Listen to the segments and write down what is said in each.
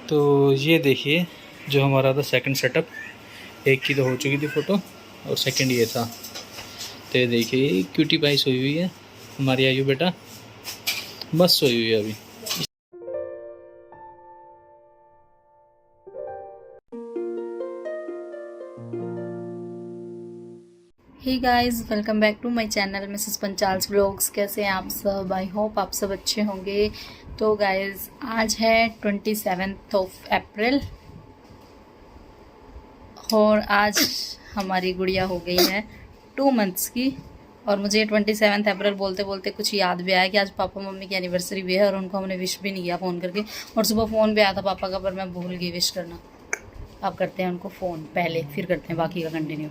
तो ये देखिए जो हमारा था सेकंड सेटअप, एक की तो हो चुकी थी फ़ोटो और सेकंड ये था। तो ये देखिए क्यूटी पाई सोई हुई है हमारी आयु बेटा, बस सोई हुई है अभी। Hey guys, welcome back to my channel Mrs Panchal's vlogs. कैसे हैं आप सब? आई होप आप सब अच्छे होंगे। तो गाइस आज है 27 अप्रैल और आज हमारी गुड़िया हो गई है 2 मंथ्स की। और मुझे 27 अप्रैल बोलते बोलते कुछ याद भी आया कि आज पापा मम्मी की एनिवर्सरी भी है और उनको हमने विश भी नहीं किया फ़ोन करके। और सुबह फ़ोन भी आया था पापा का, पर मैं भूल गई विश करना। अब करते हैं उनको फ़ोन पहले, फिर करते हैं बाकी का कंटिन्यू।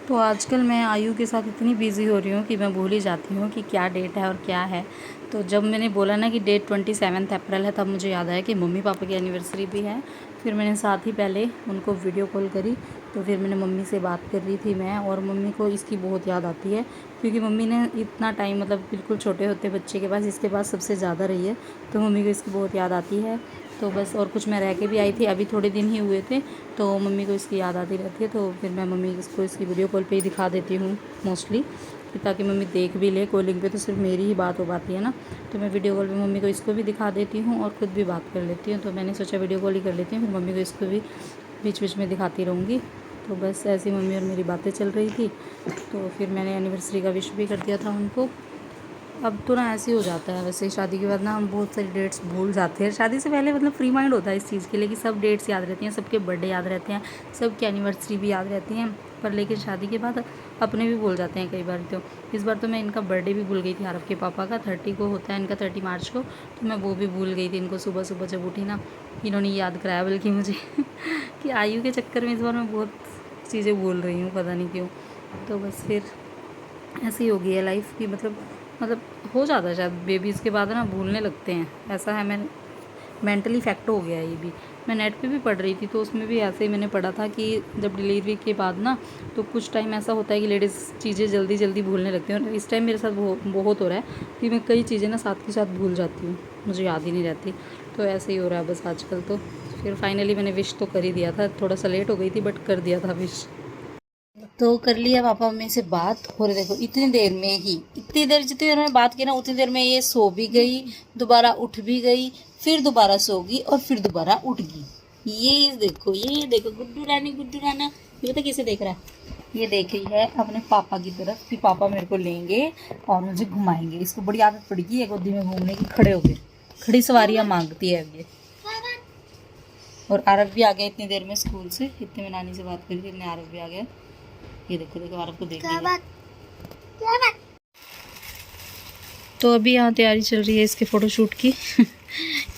तो आजकल मैं आयु के साथ इतनी बिज़ी हो रही हूँ कि मैं भूल ही जाती हूँ कि क्या डेट है और क्या है। तो जब मैंने बोला ना कि डेट 27 अप्रैल है, तब मुझे याद आया कि मम्मी पापा की एनिवर्सरी भी है। फिर मैंने साथ ही पहले उनको वीडियो कॉल करी। तो फिर मैंने मम्मी से बात कर रही थी मैं, और मम्मी को इसकी बहुत याद आती है क्योंकि मम्मी ने इतना टाइम, मतलब बिल्कुल छोटे होते बच्चे के पास इसके पास सबसे ज़्यादा रही है। तो मम्मी को इसकी बहुत याद आती है। तो बस, और कुछ मैं रह के भी आई थी, अभी थोड़े दिन ही हुए थे, तो मम्मी को इसकी याद आती रहती है। तो फिर मैं मम्मी इसको इसकी वीडियो कॉल पे ही दिखा देती हूँ मोस्टली, ताकि मम्मी देख भी ले। कॉलिंग पे तो सिर्फ मेरी ही बात हो पाती है ना, तो मैं वीडियो कॉल पे मम्मी को इसको भी दिखा देती हूँ और ख़ुद भी बात कर लेती हूँ। तो मैंने सोचा वीडियो कॉल ही कर लेती हूँ, फिर मम्मी को इसको भी बीच बीच में दिखाती रहूँगी। तो बस ऐसी मम्मी और मेरी बातें चल रही थी। तो फिर मैंने एनिवर्सरी का विश भी कर दिया था उनको। अब तो ना ऐसे ही हो जाता है, वैसे शादी के बाद ना हम बहुत सारी डेट्स भूल जाते हैं। शादी से पहले मतलब फ्री माइंड होता है इस चीज़ के लिए कि सब डेट्स याद रहती हैं, सबके बर्थडे याद रहते हैं, सबकी एनिवर्सरी भी याद रहती हैं। पर लेकिन शादी के बाद अपने भी भूल जाते हैं कई बार। तो इस बार तो मैं इनका बर्थडे भी भूल गई थी। आरव के पापा का 30 को होता है इनका, 30 मार्च को। तो मैं वो भी भूल गई थी। इनको सुबह सुबह जब उठी ना, इन्होंने याद कराया बल्कि मुझे कि आयु के चक्कर में इस बार मैं बहुत चीज़ें भूल रही हूँ, पता नहीं क्यों। तो बस फिर ऐसी हो गई है लाइफ की, मतलब हो जाता है शायद बेबीज़ के बाद ना, भूलने लगते हैं। ऐसा है, मैं मेंटली इफेक्ट हो गया है ये भी। मैं नेट पे भी पढ़ रही थी, तो उसमें भी ऐसे ही मैंने पढ़ा था कि जब डिलीवरी के बाद ना, तो कुछ टाइम ऐसा होता है कि लेडीज़ चीज़ें जल्दी जल्दी भूलने लगती हैं। और इस टाइम मेरे साथ बहुत हो रहा है कि मैं कई चीज़ें ना साथ के साथ भूल जाती हूँ, मुझे याद ही नहीं रहती। तो ऐसे ही हो रहा है बस आजकल। तो फिर फाइनली मैंने विश तो कर ही दिया था, थोड़ा सा लेट हो गई थी बट कर दिया था विश। तो कर लिया पापा मम्मी से बात। और देखो इतनी देर में ही, इतनी देर जितनी देर में बात की ना, उतनी देर में ये सो भी गई, दोबारा उठ भी गई, फिर दोबारा सो गई और फिर दोबारा उठ गई। ये देखो गुड्डू रानी, गुड्डू राना। ये पता कैसे देख रहा है? ये देख रही है अपने पापा की तरफ कि पापा मेरे को लेंगे और मुझे घुमाएंगे। इसको बड़ी आदत पड़ गई है गोदी में घूमने की, खड़े होके खड़ी सवारियाँ मांगती है अब ये। और आरव भी आ गया इतनी देर में स्कूल से। इतने में नानी से बात करी थी, इतने आरव भी आ गया। ये देखो देखो आरव को देख लिया। तो अभी यहाँ तैयारी चल रही है इसके फ़ोटोशूट की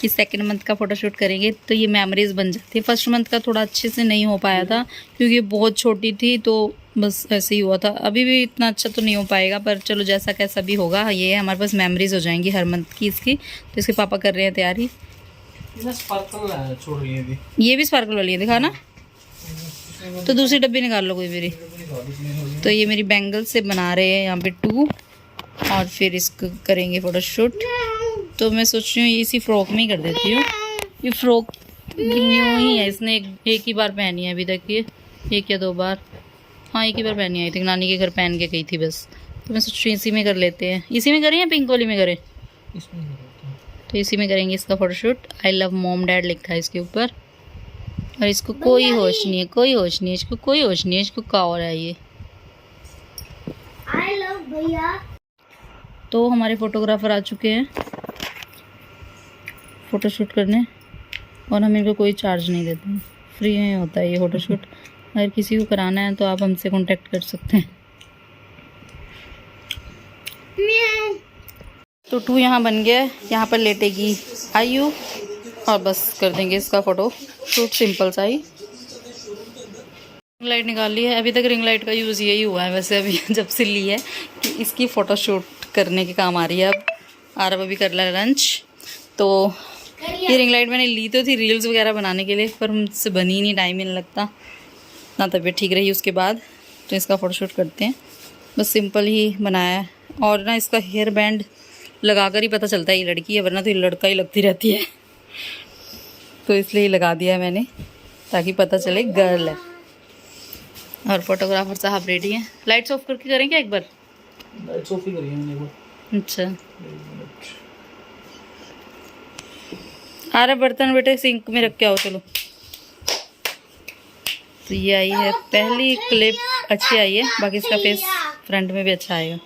कि सेकंड मंथ का फ़ोटोशूट करेंगे, तो ये मेमोरीज बन जाती है। फर्स्ट मंथ का थोड़ा अच्छे से नहीं हो पाया था क्योंकि बहुत छोटी थी, तो बस ऐसे ही हुआ था। अभी भी इतना अच्छा तो नहीं हो पाएगा, पर चलो जैसा कैसा भी होगा, ये हमारे पास मेमोरीज हो जाएंगी हर मंथ की इसकी। तो इसके पापा कर रहे हैं तैयारी। ये भी स्पार्कल वाली है, दिखा ना। तो दूसरी डब्बी निकाल लो कोई मेरी। तो ये मेरी बैंगल से बना रहे हैं यहाँ पे 2, और फिर इसको करेंगे फ़ोटोशूट। तो मैं सोच रही हूँ इसी फ्रॉक में ही कर देती हूँ। ये फ्रॉक न्यू ही है, इसने एक ही बार पहनी है अभी तक, ये 1 या 2 बार, हाँ 1 ही बार पहनी आई थी, नानी के घर पहन के गई थी बस। तो मैं सोच रही हूँ इसी में कर लेते हैं। इसी में करें या पिंक वाली में करें? तो इसी में करेंगे इसका photoshoot. I love mom dad लिखा है इसके ऊपर। और इसको कोई होश नहीं है, कोई होश नहीं है, इसको कोई होश नहीं है, इसको क्या हो रहा है ये। आई लव भैया। तो हमारे फोटोग्राफर आ चुके हैं फ़ोटोशूट करने, और हम इनको कोई चार्ज नहीं देते हैं, फ्री में होता है ये फ़ोटोशूट। अगर किसी को कराना है तो आप हमसे कांटेक्ट कर सकते हैं। तो 2 यहाँ बन गया है, यहाँ पर लेटेगी आयु, और बस कर देंगे इसका फ़ोटो शूट सिंपल सा ही। रिंग लाइट निकाल ली है। अभी तक रिंग लाइट का यूज़ यही हुआ है वैसे, अभी जब से ली है कि इसकी फ़ोटो शूट करने के काम आ रही है। अब आरव अभी कर रहा है लंच। तो ये रिंग लाइट मैंने ली तो थी रील्स वगैरह बनाने के लिए, पर मुझसे बनी नहीं, टाइम ही नहीं लगता, ना तबीयत ठीक रही उसके बाद। तो इसका फ़ोटोशूट करते हैं, बस सिंपल ही बनाया है। और ना इसका हेयर बैंड लगा कर ही पता चलता है ये लड़की है, वरना तो ये लड़का ही लगती रहती है। तो इसलिए लगा दिया मैंने ताकि पता चले गर्ल है। और फोटोग्राफर साहब रेडी हैं। लाइट्स ऑफ करके करें क्या एक बार? लाइट्स ऑफ ही करी है मैंने वो। अच्छा आ रहा बर्तन बेटे सिंक में रख के आओ। चलो तो ये आई है पहली क्लिप, अच्छी आई है। बाकी इसका फेस फ्रंट में भी अच्छा आएगा।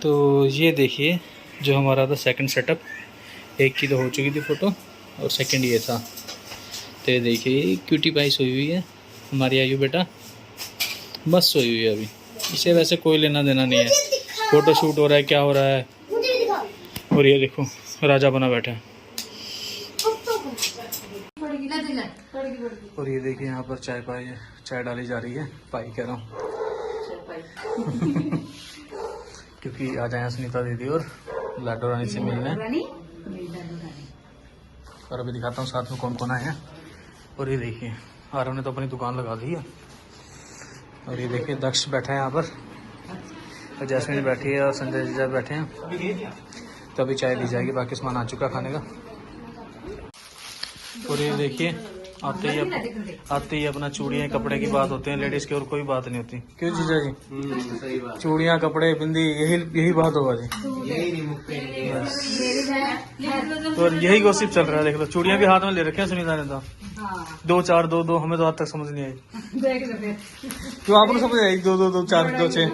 तो ये देखिए जो हमारा था सेकंड सेटअप। एक की तो हो चुकी थी फ़ोटो और सेकंड ये था। तो ये देखिए क्यूटी पाई सोई हुई है हमारी आयु बेटा, बस सोई हुई है अभी। इसे वैसे कोई लेना देना नहीं है, फ़ोटो शूट हो रहा है क्या हो रहा है। और ये देखो राजा बना बैठा है। और ये देखिए यहाँ पर चाय डाली जा रही है। पाई कह रहा हूँ क्योंकि आ जाए सुनीता दीदी और लाडो रानी से मिलने। और अभी दिखाता हूँ साथ में कौन कौन आए हैं। और ये देखिए आरव ने तो अपनी दुकान लगा दी है। और ये देखिए दक्ष बैठा है यहाँ पर, और जैस्मिन बैठी है और संजय जीजा बैठे हैं। तो अभी चाय दी जाएगी, बाकी सामान आ चुका खाने का। और ये देखिए आते ही अपना चूड़ियाँ कपड़े की बात होती है लेडीज़ की, और कोई बात नहीं होती। क्यों जीजा जी? चूड़ियाँ कपड़े बिंदी यही बात होगा जी। तो यही गॉसिप चल रहा है। देख लो चूड़ियाँ भी हाथ में ले रखे हैं सुनीता ने तो। 2 4 2 2 हमें तो आज तक समझ नहीं आई। क्यों आपने समझ आई? 2 2 2 4 2 6।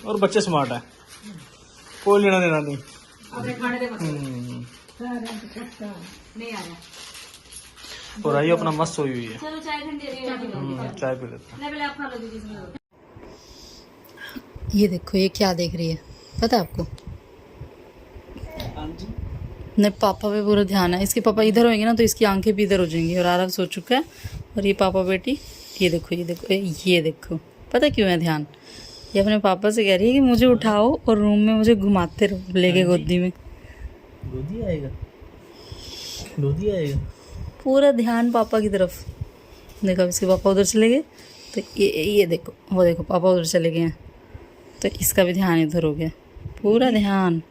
और बच्चे स्मार्ट है, कोई लेना देना नहीं। और आइए अपना मस्त सोई हुई है। चाय पी लेते हैं। ये देखो ये क्या देख रही है पता है आपको? मेरे पापा पे पूरा ध्यान है। इसके पापा इधर होंगे ना तो इसकी आंखें भी इधर हो जाएंगी। और आराम सो चुका है। और ये पापा बेटी ये देखो ये देखो पता क्यों है ध्यान? ये अपने पापा से कह रही है कि मुझे उठाओ और रूम में मुझे घुमाते रहो लेके गोदी में। गोदी आएगा, गोदी आएगा। पूरा ध्यान पापा की तरफ। देखो अब इसके पापा उधर चले गए तो ये देखो वो देखो पापा उधर चले गए हैं तो इसका भी ध्यान इधर हो गया। पूरा ध्यान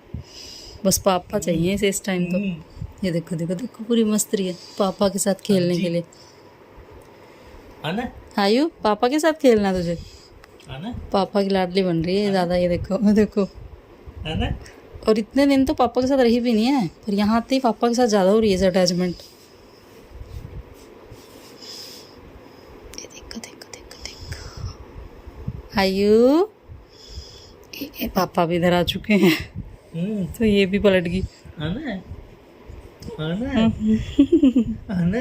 बस पापा चाहिए इसे इस टाइम तो। ये देखो देखो देखो पूरी मस्त रही है पापा के साथ खेलने के लिए। आना आयु पापा के साथ खेलना तुझे, आना पापा की लाडली बन रही है ज़्यादा। ये देखो देखो आना। और इतने दिन तो पापा के साथ रही भी नहीं है, पर यहाँ आते ही पापा के साथ ज़्यादा हो रही है अटैचमेंट। ये देखो देखो देखो देखो आयु ये पापा भी इधर आ चुके हैं तो ये भी पलट गई। आना आना आना।